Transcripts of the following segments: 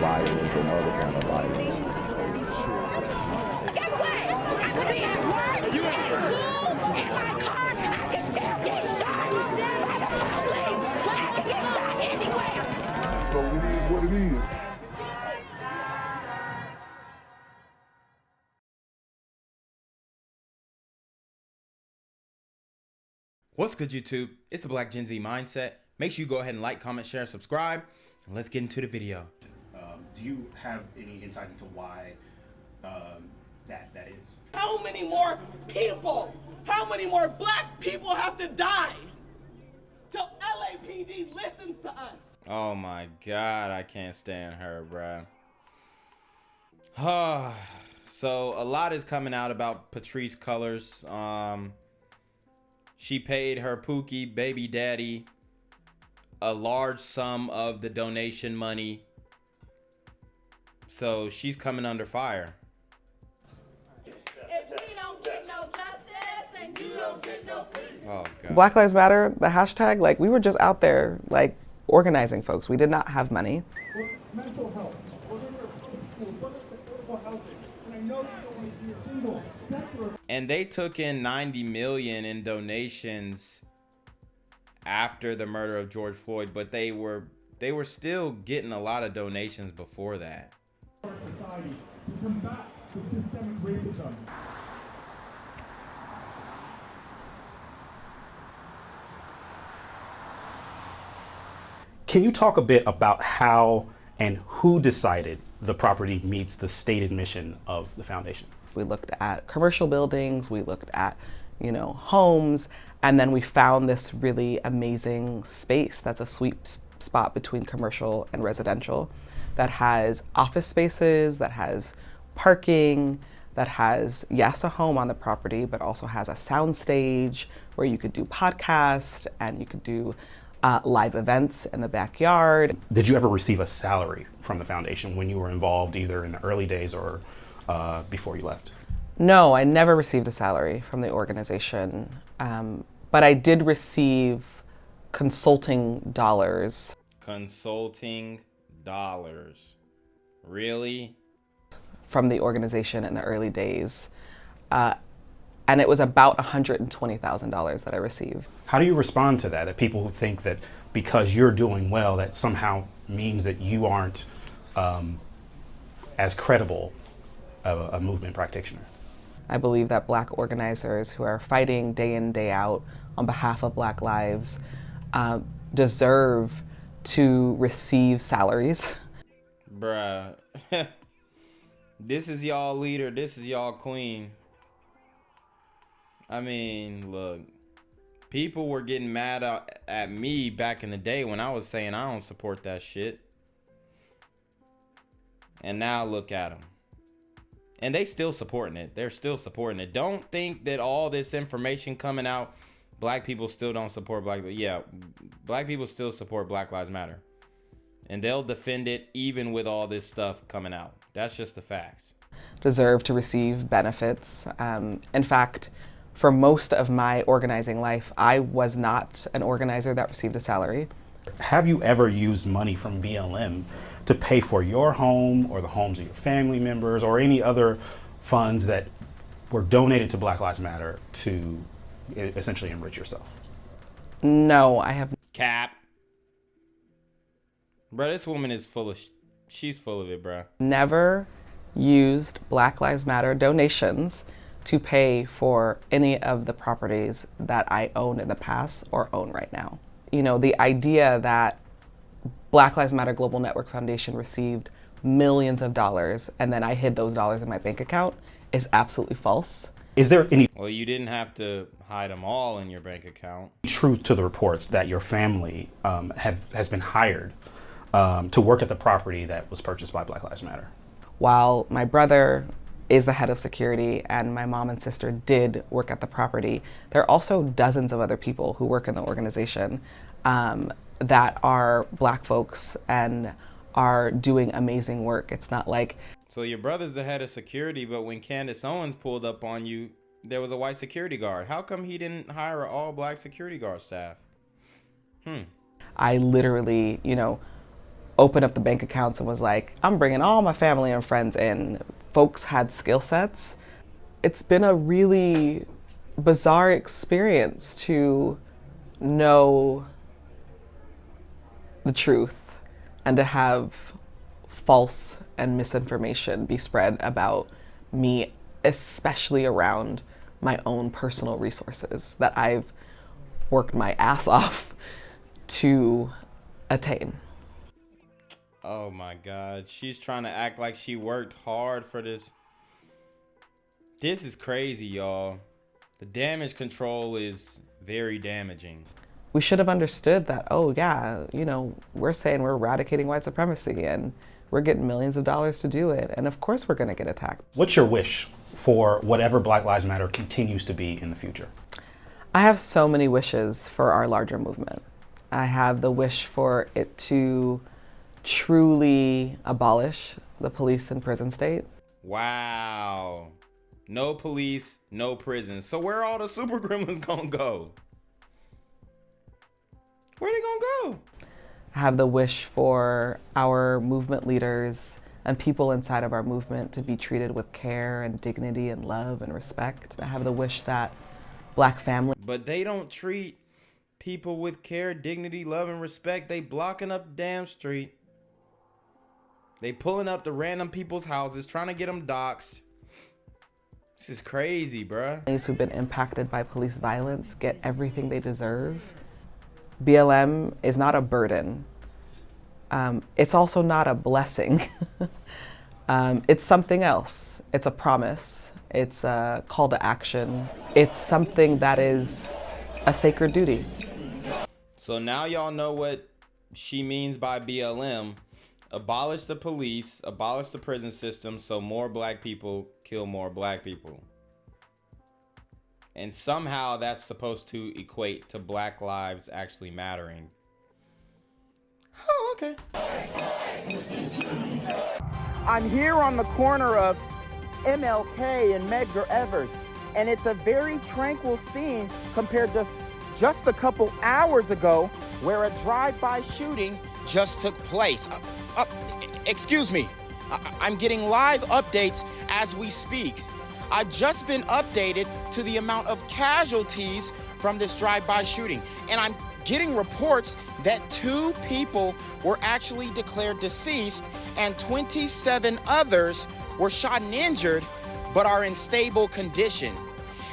violence or no other kind of violence. Get away! I could be at work, at school, in my car, and I can still get shot by the police, but I can get shot anywhere. So it is what it is. What's good, YouTube? It's the Black Gen Z Mindset. Make sure you go ahead and like, comment, share, subscribe, and let's get into the video. Do you have any insight into why that is? How many more people, how many more black people have to die till LAPD listens to us? Oh my God, I can't stand her, bruh. So a lot is coming out about Patrisse Cullors. She paid her Pookie baby daddy a large sum of the donation money. So she's coming under fire. If we don't get no justice, then you don't get no peace. Oh God. Black Lives Matter, the hashtag, like we were just out there like organizing folks. We did not have money. Mental health, whether they're schools, whether it's affordable housing, and I know you don't want to be a single sector. And they took in 90 million in donations after the murder of George Floyd, but they were still getting a lot of donations before that. Society to combat the systemic racism. Can you talk a bit about how and who decided the property meets the stated mission of the foundation? We looked at commercial buildings, we looked at, homes, and then we found this really amazing space that's a sweet spot between commercial and residential that has office spaces, that has parking, that has, yes, a home on the property, but also has a sound stage where you could do podcasts and you could do live events in the backyard. Did you ever receive a salary from the foundation when you were involved, either in the early days or before you left? No, I never received a salary from the organization, but I did receive consulting dollars. Consulting dollars. Really? From the organization in the early days. And it was about $120,000 that I received. How do you respond to that? That people who think that because you're doing well, that somehow means that you aren't as credible a movement practitioner? I believe that Black organizers who are fighting day in, day out on behalf of Black lives deserve to receive salaries. Bruh. This is y'all leader. This is y'all queen. I mean, look, people were getting mad at me back in the day when I was saying I don't support that shit. And now look at them. And they still supporting it. They're still supporting it. Don't think that all this information coming out, black people still don't support black. Yeah, black people still support Black Lives Matter. And they'll defend it even with all this stuff coming out. That's just the facts. Deserve to receive benefits. In fact, for most of my organizing life, I was not an organizer that received a salary. Have you ever used money from BLM to pay for your home or the homes of your family members or any other funds that were donated to Black Lives Matter to essentially enrich yourself? No, I have. Cap. Bro, this woman is full of, she's full of it, bro. Never used Black Lives Matter donations to pay for any of the properties that I owned in the past or own right now. The idea that Black Lives Matter Global Network Foundation received millions of dollars and then I hid those dollars in my bank account is absolutely false. Is there any Well, you didn't have to hide them all in your bank account. truth to the reports that your family has been hired to work at the property that was purchased by Black Lives Matter? While my brother is the head of security and my mom and sister did work at the property, there are also dozens of other people who work in the organization that are Black folks and are doing amazing work. It's not like... So your brother's the head of security, but when Candace Owens pulled up on you, there was a white security guard. How come he didn't hire an all-Black security guard staff? I literally, opened up the bank accounts and was like, I'm bringing all my family and friends in. Folks had skill sets. It's been a really bizarre experience to know the truth and to have false and misinformation be spread about me, especially around my own personal resources that I've worked my ass off to attain. Oh my God. She's trying to act like she worked hard for this. This is crazy, y'all. The damage control is very damaging. We should have understood that, oh yeah, you know, we're saying we're eradicating white supremacy and we're getting millions of dollars to do it. And of course we're gonna get attacked. What's your wish for whatever Black Lives Matter continues to be in the future? I have so many wishes for our larger movement. I have the wish for it to truly abolish the police and prison state. Wow. No police, no prison. So where are all the super gremlins gonna go? Where are they gonna go? I have the wish for our movement leaders and people inside of our movement to be treated with care and dignity and love and respect. I have the wish that Black families. But they don't treat people with care, dignity, love, and respect. They blocking up the damn street. They pulling up to random people's houses, trying to get them doxxed. This is crazy, bruh. Families who've been impacted by police violence get everything they deserve. BLM is not a burden. It's also not a blessing. It's something else. It's a promise. It's a call to action. It's something that is a sacred duty. So now y'all know what she means by BLM. Abolish the police, abolish the prison system so more Black people kill more Black people. And somehow that's supposed to equate to Black lives actually mattering. Oh, okay. I'm here on the corner of MLK and Medgar Evers, and it's a very tranquil scene compared to just a couple hours ago where a drive-by shooting just took place. Excuse me, I'm getting live updates as we speak. I've just been updated to the amount of casualties from this drive-by shooting, and I'm getting reports that 2 people were actually declared deceased and 27 others were shot and injured but are in stable condition.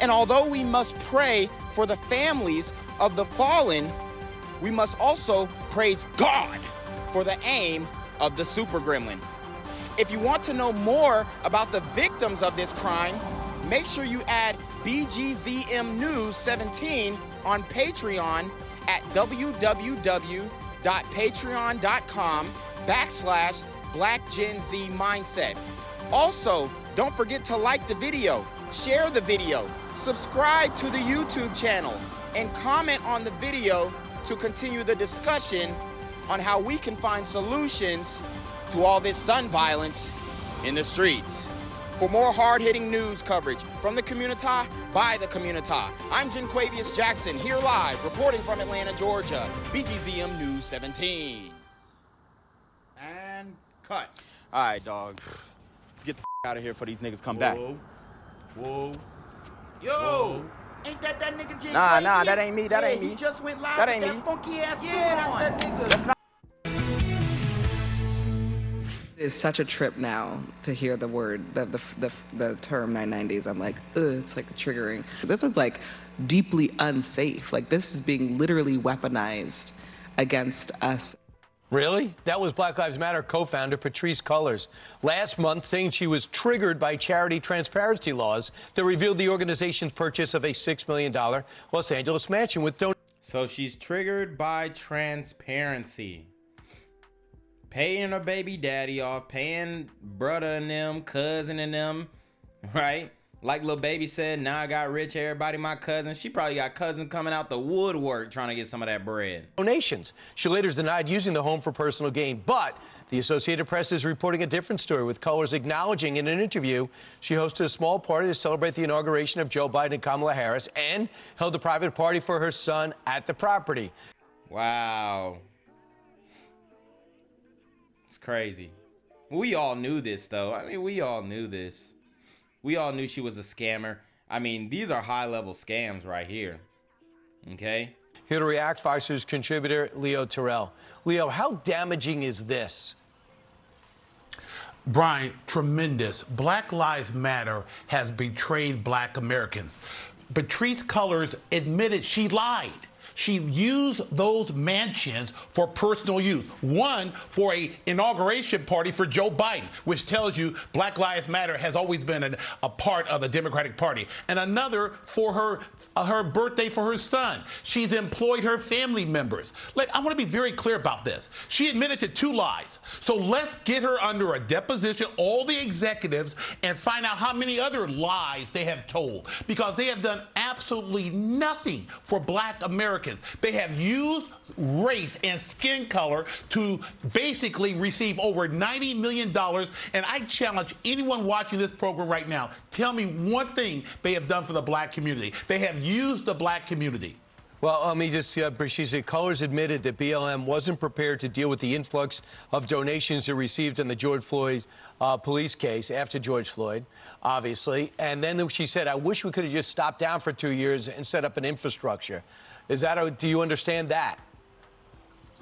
And although we must pray for the families of the fallen, we must also praise God for the aim of the super gremlin. If you want to know more about the victims of this crime, make sure you add BGZM News 17 on Patreon at www.patreon.com/blackgenzmindset. Also, don't forget to like the video, share the video, subscribe to the YouTube channel, and comment on the video to continue the discussion on how we can find solutions to all this gun violence in the streets. For more hard-hitting news coverage from the community, by the community, I'm Jenquavius Jackson, here live, reporting from Atlanta, Georgia, BGZM News 17. And cut. All right, dog. Let's get the out of here before these niggas come back. Whoa. Yo. Whoa. Ain't that nigga J. Nah, that ain't me. That ain't me. He just went live That with ain't that me. funky ass suit That's on. that nigga. That's not. It's such a trip now to hear the word, the term 990s. I'm like, ugh, it's like triggering. This is like deeply unsafe. Like this is being literally weaponized against us. Really? That was Black Lives Matter co-founder Patrisse Cullors last month saying she was triggered by charity transparency laws that revealed the organization's purchase of a $6 million Los Angeles mansion with donations. So she's triggered by transparency. Paying her baby daddy off, paying brother and them, cousin and them, right? Like Lil Baby said, now I got rich, everybody my cousin. She probably got cousins coming out the woodwork trying to get some of that bread. Donations. She later denied using the home for personal gain, but the Associated Press is reporting a different story, with Cullors acknowledging in an interview she hosted a small party to celebrate the inauguration of Joe Biden and Kamala Harris and held a private party for her son at the property. Wow. It's crazy. We all knew this, though. I mean, we all knew this. We all knew she was a scammer. I mean, these are high-level scams right here. Okay? Here to react, Fox News contributor Leo Terrell. Leo, how damaging is this? Brian, tremendous. Black Lives Matter has betrayed Black Americans. Patrisse Cullors admitted she lied. She used those mansions for personal use. One for a inauguration party for Joe Biden, which tells you Black Lives Matter has always been a part of the Democratic Party. And another for her birthday for her son. She's employed her family members. I want to be very clear about this. She admitted to 2 lies. So let's get her under a deposition, all the executives, and find out how many other lies they have told. Because they have done absolutely nothing for Black Americans. They have used race and skin color to basically receive over $90 million. And I challenge anyone watching this program right now, tell me one thing they have done for the Black community. They have used the Black community. Well, let me just, Patrisse Cullors admitted that BLM wasn't prepared to deal with the influx of donations it received in the George Floyd police case after George Floyd, obviously. And then she said, I wish we could have just stopped down for 2 years and set up an infrastructure. Do you understand that?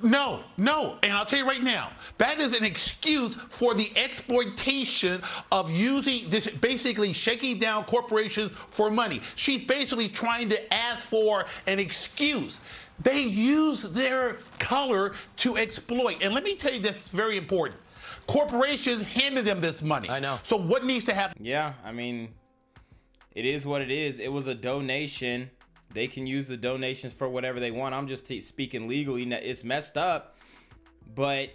No. And I'll tell you right now, that is an excuse for the exploitation of using this, basically shaking down corporations for money. She's basically trying to ask for an excuse. They use their color to exploit. And let me tell you this is very important. Corporations handed them this money. I know. So what needs to happen? Yeah, I mean, it is what it is. It was a donation. They can use the donations for whatever they want. I'm just speaking legally. It's messed up, but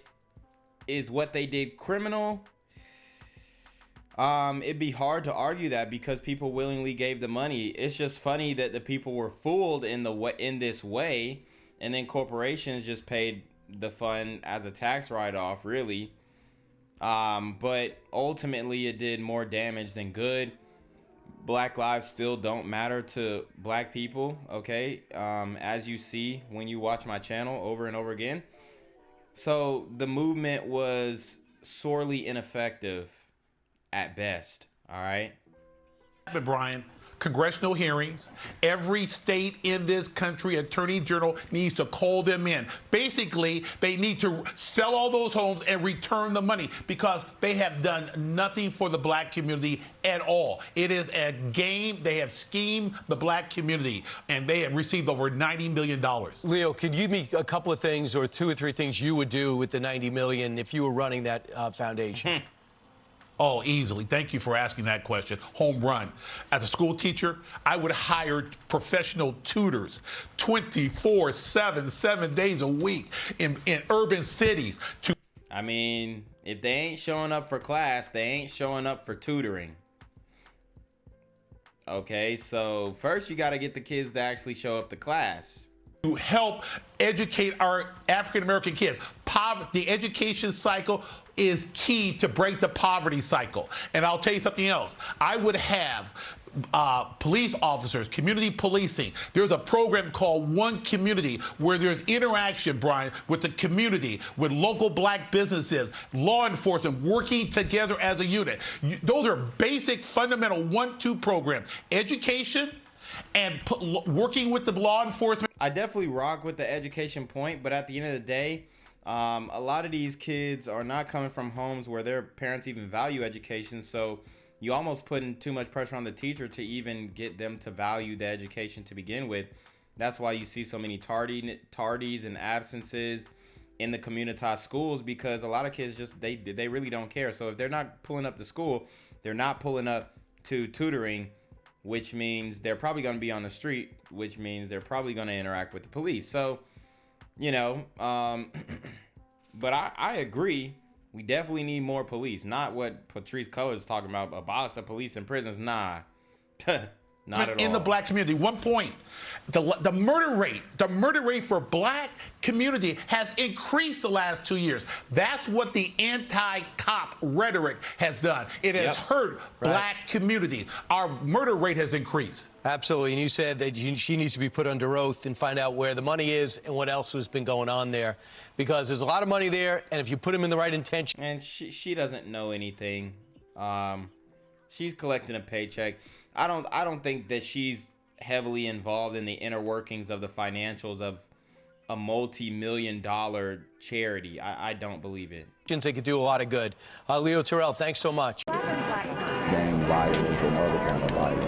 is what they did criminal? It'd be hard to argue that because people willingly gave the money. It's just funny that the people were fooled in this way, and then corporations just paid the fund as a tax write-off, really. But ultimately, it did more damage than good. Black lives still don't matter to Black people, okay? As you see when you watch my channel over and over again. So the movement was sorely ineffective at best, all right? Brian, congressional hearings. Every state in this country, Attorney General needs to call them in. Basically, they need to sell all those homes and return the money because they have done nothing for the Black community at all. It is a game. They have schemed the Black community, and they have received over $90 million. Leo, could you give me a couple of things or 2 or 3 things you would do with the $90 million if you were running that foundation? Oh, easily. Thank you for asking that question. Home run. As a school teacher, I would hire professional tutors 24/7, 7 days a week in urban cities. I mean, if they ain't showing up for class, they ain't showing up for tutoring. Okay, so first you got to get the kids to actually show up to class. To help educate our African-American kids. The education cycle is key to break the poverty cycle. And I'll tell you something else. I would have police officers, community policing. There's a program called One Community where there's interaction, Brian, with the community, with local Black businesses, law enforcement, working together as a unit. Those are basic, fundamental 1-2 programs. Education and working with the law enforcement. I definitely rock with the education point, but at the end of the day, a lot of these kids are not coming from homes where their parents even value education, so you almost putting too much pressure on the teacher to even get them to value the education to begin with. That's why you see so many tardies and absences in the communitized schools, because a lot of kids just they really don't care. So if they're not pulling up to school, they're not pulling up to tutoring, which means they're probably going to be on the street, which means they're probably going to interact with the police. So, you know, but I agree. We definitely need more police. Not what Patrisse Cullors is talking about, abolish the police in prisons. Nah. Not at in the all. black community. 1 point. The murder rate for black community has increased the last 2 years. That's what the anti-cop rhetoric has done. It has hurt black community. Our murder rate has increased. Absolutely. And you said that she needs to be put under oath and find out where the money is and what else has been going on there. Because there's a lot of money there, and if you put them in the right intention. And she doesn't know anything. She's collecting a paycheck. I don't think that she's heavily involved in the inner workings of the financials of a multi-million-dollar charity. I don't believe it. They could do a lot of good. Leo Terrell, thanks so much. Gang violence and other kind of violence.